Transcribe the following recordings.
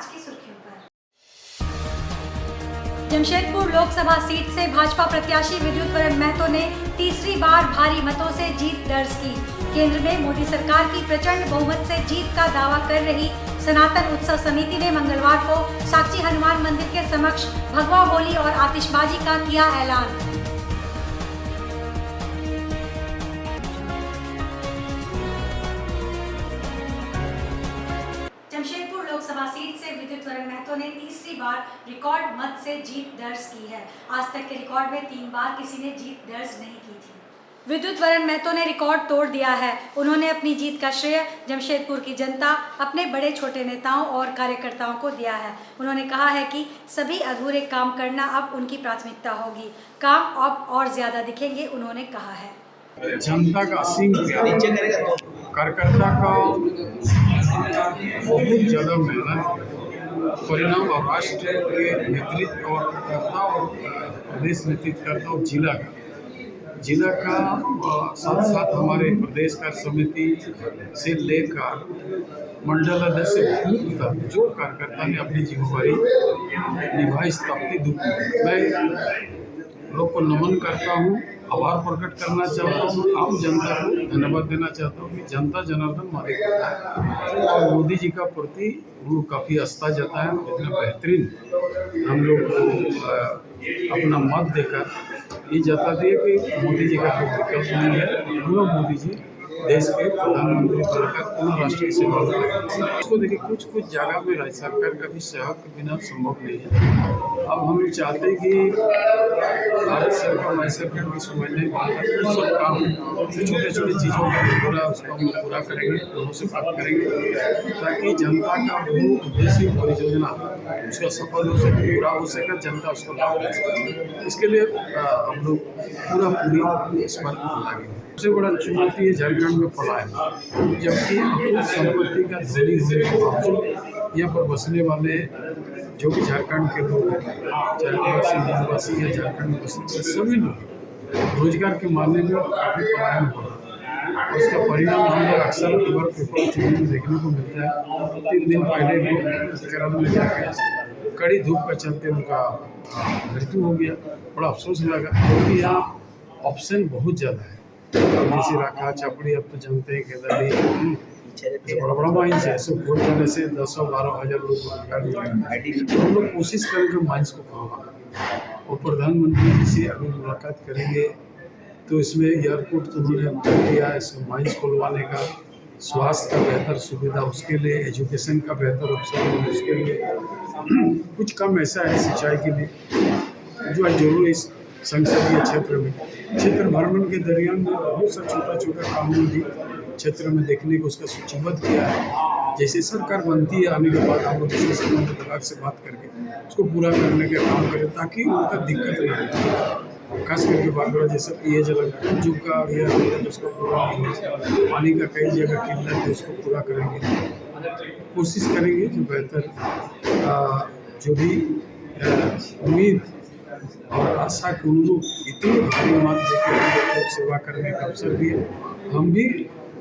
आज की सुर्खियों पर। जमशेदपुर लोकसभा सीट से भाजपा प्रत्याशी विद्युत महतो ने तीसरी बार भारी मतों से जीत दर्ज की। केंद्र में मोदी सरकार की प्रचंड बहुमत से जीत का दावा कर रही सनातन उत्सव समिति ने मंगलवार को साक्षी हनुमान मंदिर के समक्ष भगवा होली और आतिशबाजी का किया ऐलान। जमशेदपुर लोकसभा सीट से विद्युत महतो ने तीसरी बार रिकॉर्ड मत से जीत दर्ज की है। आज तक के रिकॉर्ड में 3 बार किसी ने जीत दर्ज नहीं की थी। विद्युत महतो ने रिकॉर्ड तोड़ दिया है। उन्होंने अपनी जीत का श्रेय जमशेदपुर की जनता, अपने बड़े छोटे नेताओं और कार्यकर्ताओं को दिया है। उन्होंने कहा है कि सभी अधूरे काम करना अब उनकी प्राथमिकता होगी। काम अब और ज्यादा दिखेंगे, उन्होंने कहा है। जनता का असीम प्यार, कार्यकर्ता का बहुत ज़्यादा मेहनत, परिणाम और राष्ट्र के नेतृत्व और कर्ता और प्रदेश नेतृत्वकर्ता और जिला का साथ साथ हमारे प्रदेश कार्य समिति से लेकर मंडल अध्यक्ष से तक जो कार्यकर्ता ने अपनी जिम्मेदारी निभाई, स्थापित दुख मैं लोग को नमन करता हूँ, आभार प्रकट करना चाहता हूँ, आम जनता को धन्यवाद देना चाहता हूँ कि जनता जनार्दन मालिक होता है और मोदी जी का प्रति वो काफ़ी आस्था जताया। इतना बेहतरीन हम लोग अपना मत देकर ये जता दिए कि मोदी जी का कोई विकल्प नहीं है। हम लोग मोदी जी देश के प्रधानमंत्री बनकर पूर्ण राष्ट्र की सेवा करेंगे। उसको देखिए, कुछ जगह में राज्य सरकार का भी सहयोग के बिना संभव नहीं है। अब हम चाहते हैं कि भारत सरकार राज्य सरकार की समझने सब काम छोटे छोटे चीज़ों का पूरा उसको हम पूरा करेंगे, दोनों से बात करेंगे ताकि जनता का वो उद्देश्य परियोजना उसका सफल हो सके, पूरा हो सके, जनता उसको लाभ ले सके। इसके लिए हम लोग पूरी इस पर लगेंगे। सबसे बड़ा चुनौती है झारखंड में पलायन, जबकि अपूर्व संपत्ति का धनी होने के बावजूद यहाँ पर बसने वाले जो भी झारखंड के लोग हैं, चाहे निवासी या झारखंड में बसने सभी लोग रोजगार के मामले में काफ़ी पलायन हो रहा है। उसका परिणाम हम लोग अक्सर खबर पेपर टीवी में देखने को मिलता है। 3 दिन पहले भी केरल में जाकर कड़ी धूप का चलते उनका मृत्यु हो गया। बड़ा अफसोस लगा क्योंकि यहाँ ऑप्शन बहुत ज़्यादा है। जैसे राखा चपड़ी, अब तो जानते हैं कि बड़ा बड़ा माइंस है, सब वोट जाने से 10-12 हज़ार लोग रोजगार मिलेंगे। हम लोग कोशिश करेंगे माइंस को कमाना और प्रधानमंत्री जी से अभी मुलाकात करेंगे तो इसमें एयरपोर्ट तो उन्होंने दिया है, इसमें माइंस खुलवाने का, स्वास्थ्य का बेहतर सुविधा उसके लिए, एजुकेशन का बेहतर अवसर उसके लिए कुछ कम ऐसा है सिंचाई के लिए जो जरूर इस संसदीय क्षेत्र भ्रमण के दरमियान में बहुत सा छोटा कानून भी क्षेत्र में देखने को उसका सूचीबद्ध किया है। जैसे सरकार बनती है आने के बाद हम लोग दूसरे संबंधित विभाग से बात करके उसको पूरा करने का काम करें ताकि उनका दिक्कत नहीं हो। खास करके बागड़ा जैसा ये जगह जो का यह उसको पूरा पानी का कई जगह किल्लत है उसको पूरा करेंगे, कोशिश करेंगे जो बेहतर जो भी उम्मीद और आशा के अनुरूप इतनी भारी मत देकर हम सेवा करने का अवसर दिए, हम भी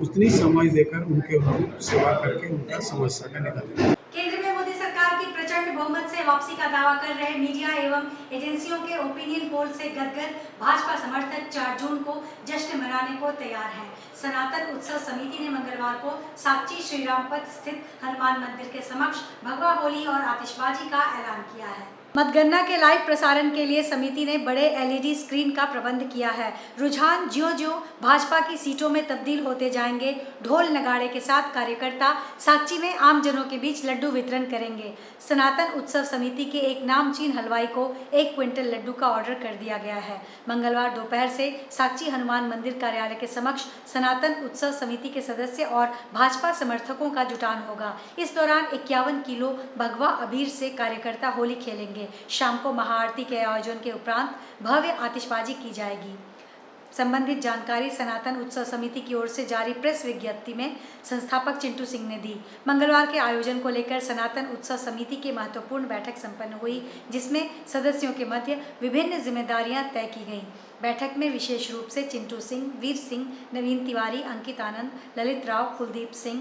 उतनी समय देकर उनके अनुरूप सेवा करके उनका समस्या का निदान। केंद्र में मोदी सरकार की प्रचंड बहुमत से वापसी का दावा कर रहे मीडिया एवं एजेंसियों के ओपिनियन पोल से गदगद भाजपा समर्थक 4 जून को जश्न मनाने को तैयार हैं। सनातन उत्सव समिति ने मंगलवार को साक्षी श्रीरामपथ स्थित हनुमान मंदिर के समक्ष भगवा होली और आतिशबाजी का ऐलान किया है। मतगणना के लाइव प्रसारण के लिए समिति ने बड़े एलईडी स्क्रीन का प्रबंध किया है। रुझान ज्यों-ज्यों भाजपा की सीटों में तब्दील होते जाएंगे, ढोल नगाड़े के साथ कार्यकर्ता साक्षी में आम जनों के बीच लड्डू वितरण करेंगे। सनातन उत्सव समिति के एक नामचीन हलवाई को 1 क्विंटल लड्डू का ऑर्डर कर दिया गया है। मंगलवार दोपहर से साक्षी हनुमान मंदिर कार्यालय के समक्ष सनातन उत्सव समिति के सदस्य और भाजपा समर्थकों का जुटान होगा। इस दौरान 51 किलो भगवा अबीर से कार्यकर्ता होली खेलेंगे। शाम को महाआरती के आयोजन के उपरांत भव्य आतिशबाजी की जाएगी। संबंधित जानकारी सनातन उत्सव समिति की ओर से जारी प्रेस विज्ञप्ति में संस्थापक चिंटू सिंह ने दी। मंगलवार के आयोजन को लेकर सनातन उत्सव समिति की महत्वपूर्ण बैठक संपन्न हुई, जिसमें सदस्यों के मध्य विभिन्न जिम्मेदारियां तय की गईं। बैठक में विशेष रूप से चिंटू सिंह, वीर सिंह, नवीन तिवारी, अंकित आनंद, ललित राव, कुलदीप सिंह,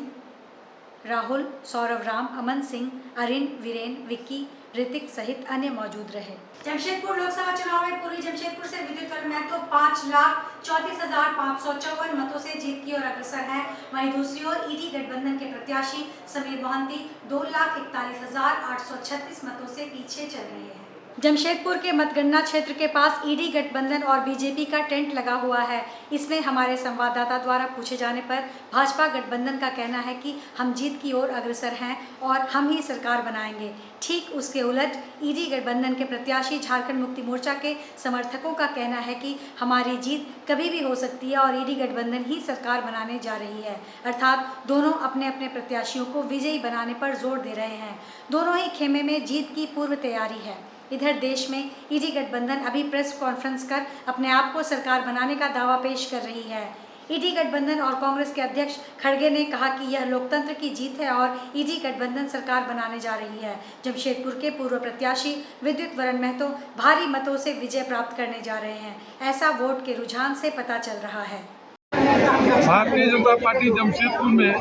राहुल, सौरभ राम, अमन सिंह, अरिन, वीरेन, विक्की, ऋतिक सहित अन्य मौजूद रहे। जमशेदपुर लोकसभा चुनाव में पूर्वी जमशेदपुर से विद्युत वरण महतो 5,34,554 मतों से जीत की ओर अग्रसर है। वहीं दूसरी ओर ईडी गठबंधन के प्रत्याशी समीर मोहंती 2,41,836 मतों से पीछे चल रहे हैं। जमशेदपुर के मतगणना क्षेत्र के पास ईडी गठबंधन और बीजेपी का टेंट लगा हुआ है। इसमें हमारे संवाददाता द्वारा पूछे जाने पर भाजपा गठबंधन का कहना है कि हम जीत की ओर अग्रसर हैं और हम ही सरकार बनाएंगे। ठीक उसके उलट ईडी गठबंधन के प्रत्याशी झारखंड मुक्ति मोर्चा के समर्थकों का कहना है कि हमारी जीत कभी भी हो सकती है और ईडी गठबंधन ही सरकार बनाने जा रही है। अर्थात दोनों अपने अपने प्रत्याशियों को विजयी बनाने पर जोर दे रहे हैं। दोनों ही खेमे में जीत की पूर्व तैयारी है। इधर देश में ईडी गठबंधन अभी प्रेस कॉन्फ्रेंस कर अपने आप को सरकार बनाने का दावा पेश कर रही है। ईडी गठबंधन और कांग्रेस के अध्यक्ष खड़गे ने कहा कि यह लोकतंत्र की जीत है और ईडी गठबंधन सरकार बनाने जा रही है। जमशेदपुर के पूर्व प्रत्याशी विद्युत वरण महतो भारी मतों से विजय प्राप्त करने जा रहे हैं, ऐसा वोट के रुझान से पता चल रहा है। भारतीय जनता पार्टी जमशेदपुर में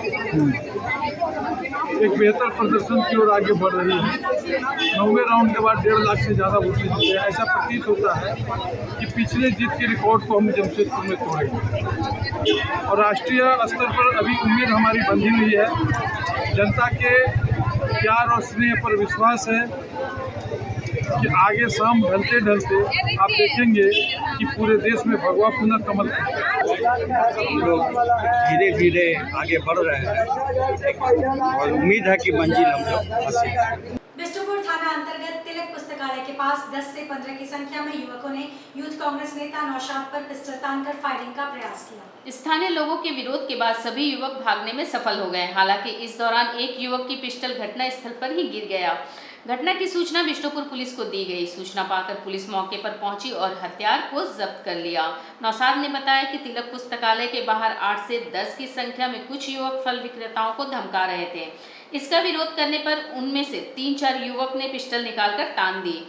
एक बेहतर प्रदर्शन की ओर आगे बढ़ रही है। 9वें राउंड के बाद 1.5 लाख से ज़्यादा वोट जीते हैं। ऐसा प्रतीत होता है कि पिछले जीत के रिकॉर्ड को हम जमशेदपुर में तोड़ेंगे और राष्ट्रीय स्तर पर अभी उम्मीद हमारी बंधी हुई है। जनता के प्यार और स्नेह पर विश्वास है कि आगे शाम ढलते ढलते आप देखेंगे कि पूरे देश में भगवा पुनः कमल लोग धीरे धीरे आगे बढ़ रहे हैं और उम्मीद है कि मंजिल हम लोग हासिल। बिष्टुपुर थाना अंतर्गत तिलक पुस्तकालय के पास 10 से 15 की संख्या में युवकों ने यूथ कांग्रेस नेता नौशाद पर पिस्टल तानकर फायरिंग का प्रयास किया। स्थानीय लोगों के विरोध के बाद सभी युवक भागने में सफल हो गए। हालांकि इस दौरान एक युवक की पिस्टल घटना स्थल पर ही गिर गया। घटना की सूचना बिष्टुपुर पुलिस को दी गई। सूचना पाकर पुलिस मौके पर पहुंची और हथियार को जब्त कर लिया। नौशाद ने बताया कि तिलक पुस्तकालय के बाहर 8 से 10 की संख्या में कुछ युवक फल विक्रेताओं को धमका रहे थे। इसका विरोध करने पर उनमें से 3-4 युवक ने पिस्टल निकालकर तान दी।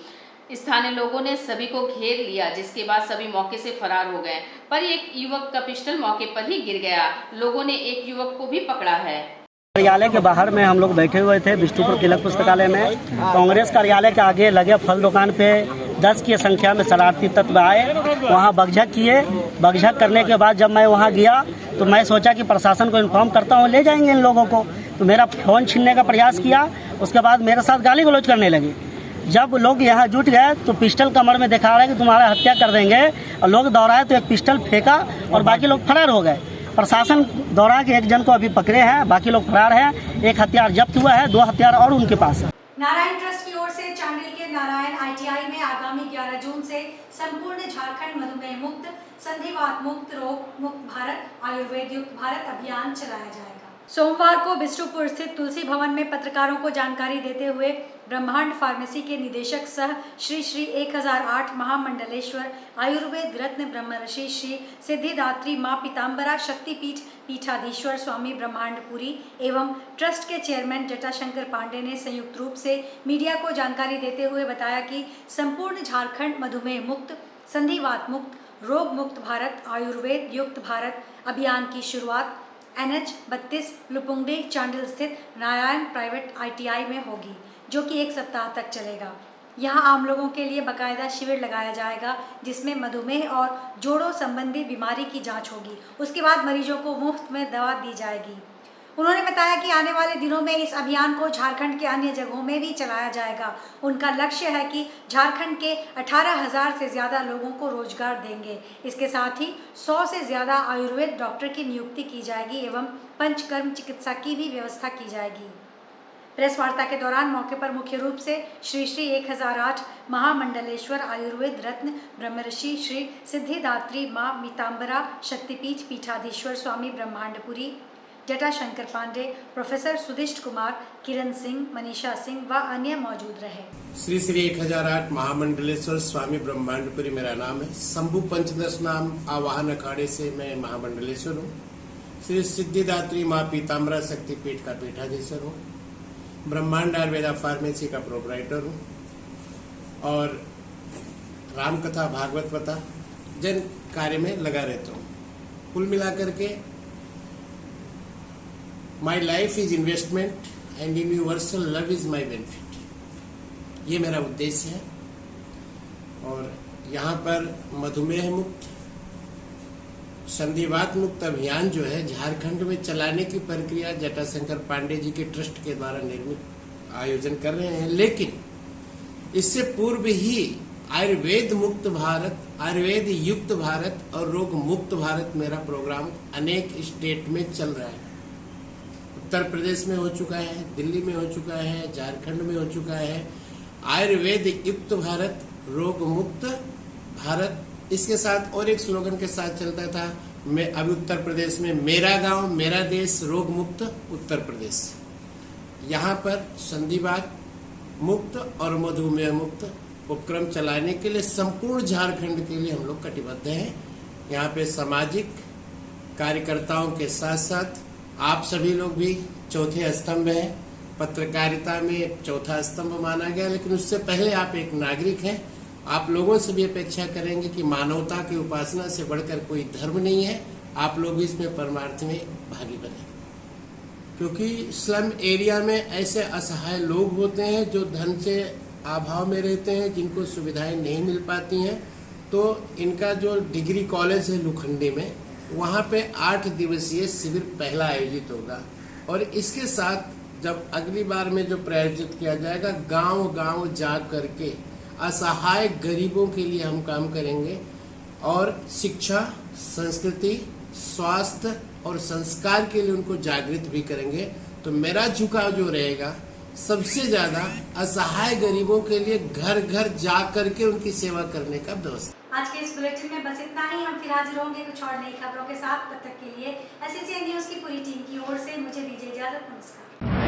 स्थानीय लोगों ने सभी को घेर लिया, जिसके बाद सभी मौके से फरार हो गए, पर एक युवक का पिस्टल मौके पर ही गिर गया। लोगों ने एक युवक को भी पकड़ा है। कार्यालय के बाहर में हम लोग बैठे हुए थे बिष्टुपुर तिलक पुस्तकालय में। कांग्रेस कार्यालय के आगे लगे फल दुकान पे 10 की संख्या में शरारती तत्व आए, वहाँ बगझक किए। बगझक करने के बाद जब मैं वहाँ गया तो मैं सोचा कि प्रशासन को इन्फॉर्म करता हूँ, ले जाएंगे इन लोगों को। तो मेरा फ़ोन छीनने का प्रयास किया। उसके बाद मेरे साथ गाली गलौज करने लगे। जब लोग यहाँ जुट गए तो पिस्टल कमर में दिखा रहा है कि तुम्हारा हत्या कर देंगे, और लोग दौड़ाए तो एक पिस्टल फेंका और बाकी लोग फरार हो गए। प्रशासन दौड़ा के एक जन को अभी पकड़े हैं, बाकी लोग फरार हैं। एक हथियार जब्त हुआ है, 2 हथियार और उनके पास है। नारायण ट्रस्ट की ओर से चांडिल के नारायण ITI में आगामी 11 जून से संपूर्ण झारखंड मधुमेह मुक्त, संधिवात मुक्त, रोग मुक्त भारत, आयुर्वेद युक्त भारत अभियान चलाया जाएगा। सोमवार को बिष्टुपुर स्थित तुलसी भवन में पत्रकारों को जानकारी देते हुए ब्रह्मांड फार्मेसी के निदेशक सह श्री 1008 महामंडलेश्वर आयुर्वेद रत्न ब्रह्मर्षि श्री सिद्धिदात्री माँ पीताम्बरा शक्तिपीठ पीठाधीश्वर स्वामी ब्रह्मांडपुरी एवं ट्रस्ट के चेयरमैन जटाशंकर पांडे ने संयुक्त रूप से मीडिया को जानकारी देते हुए बताया कि संपूर्ण झारखंड मधुमेह मुक्त, संधिवात मुक्त, रोग मुक्त भारत, आयुर्वेद युक्त भारत अभियान की शुरुआत NH 32 लुपुंगडी चांडिल स्थित नारायण प्राइवेट ITI में होगी, जो कि 1 सप्ताह तक चलेगा। यहाँ आम लोगों के लिए बाकायदा शिविर लगाया जाएगा, जिसमें मधुमेह और जोड़ों संबंधी बीमारी की जांच होगी। उसके बाद मरीजों को मुफ्त में दवा दी जाएगी। उन्होंने बताया कि आने वाले दिनों में इस अभियान को झारखंड के अन्य जगहों में भी चलाया जाएगा। उनका लक्ष्य है कि झारखंड के 18,000 से ज़्यादा लोगों को रोजगार देंगे। इसके साथ ही 100 से ज़्यादा आयुर्वेद डॉक्टर की नियुक्ति की जाएगी एवं पंचकर्म चिकित्सा की भी व्यवस्था की जाएगी। प्रेस वार्ता के दौरान मौके पर मुख्य रूप से श्री 1008 महामंडलेश्वर आयुर्वेद रत्न ब्रह्मर्षि श्री सिद्धिदात्री माँ पीताम्बरा शक्तिपीठ पीठाधीश्वर स्वामी ब्रह्मांडपुरी, जटाशंकर पांडे, प्रोफेसर सुदिष्ट कुमार, किरण सिंह, मनीषा सिंह व अन्य मौजूद रहे। श्री 1008 महामंडलेश्वर स्वामी ब्रह्मांडपुरी मेरा नाम है। शंभु पंचदश नाम आवाहन अखाड़े से मैं महामंडलेश्वर हूँ। श्री सिद्धिदात्री माँ पीताम्बरा शक्तिपीठ का पीठाधीश्वर हूँ। ब्रह्मांड आयुर्वेदा फार्मेसी का प्रोपराइटर हूँ और रामकथा भागवत कथा जन कार्य में लगा रहता हूँ। कुल मिलाकर के my life is investment and universal love is my benefit. ये मेरा उद्देश्य है। और यहाँ पर मधुमेह मुक्त, संधिवात मुक्त अभियान जो है झारखंड में चलाने की प्रक्रिया जटाशंकर पांडे जी के ट्रस्ट के द्वारा निर्मित आयोजन कर रहे हैं। लेकिन इससे पूर्व ही आयुर्वेद मुक्त भारत, आयुर्वेद युक्त भारत और रोग मुक्त भारत मेरा प्रोग्राम अनेक स्टेट में चल रहा है। उत्तर प्रदेश में हो चुका है, दिल्ली में हो चुका है, झारखंड में हो चुका है। आयुर्वेद युक्त भारत, रोग मुक्त भारत, इसके साथ और एक स्लोगन के साथ चलता था मैं अभी उत्तर प्रदेश में मेरा गांव मेरा देश, रोग मुक्त उत्तर प्रदेश। यहाँ पर संधिवात मुक्त और मधुमेह मुक्त उपक्रम चलाने के लिए संपूर्ण झारखंड के लिए हम लोग कटिबद्ध हैं। यहाँ पे सामाजिक कार्यकर्ताओं के साथ साथ आप सभी लोग भी चौथे स्तंभ हैं। पत्रकारिता में चौथा स्तंभ माना गया, लेकिन उससे पहले आप एक नागरिक हैं। आप लोगों से भी अपेक्षा करेंगे कि मानवता की उपासना से बढ़कर कोई धर्म नहीं है। आप लोग भी इसमें परमार्थ में भागी बने, क्योंकि स्लम एरिया में ऐसे असहाय लोग होते हैं जो धन से अभाव में रहते हैं, जिनको सुविधाएं नहीं मिल पाती हैं। तो इनका जो डिग्री कॉलेज है लुखंडी में, वहाँ पे 8 दिवसीय शिविर पहला आयोजित होगा। और इसके साथ जब अगली बार में जो प्रायोजित किया जाएगा, गांव गांव जा करके असहाय गरीबों के लिए हम काम करेंगे और शिक्षा, संस्कृति, स्वास्थ्य और संस्कार के लिए उनको जागृत भी करेंगे। तो मेरा झुकाव जो रहेगा सबसे ज्यादा असहाय गरीबों के लिए घर घर जा करके उनकी सेवा करने का व्यवस्था। आज के इस बुलेटिन में बस इतना ही। हम फिर हाजिर होंगे कुछ और नई खबरों के साथ। तब तक के लिए SCCN न्यूज की पूरी टीम की ओर से मुझे दीजिए इजाजत। नमस्कार।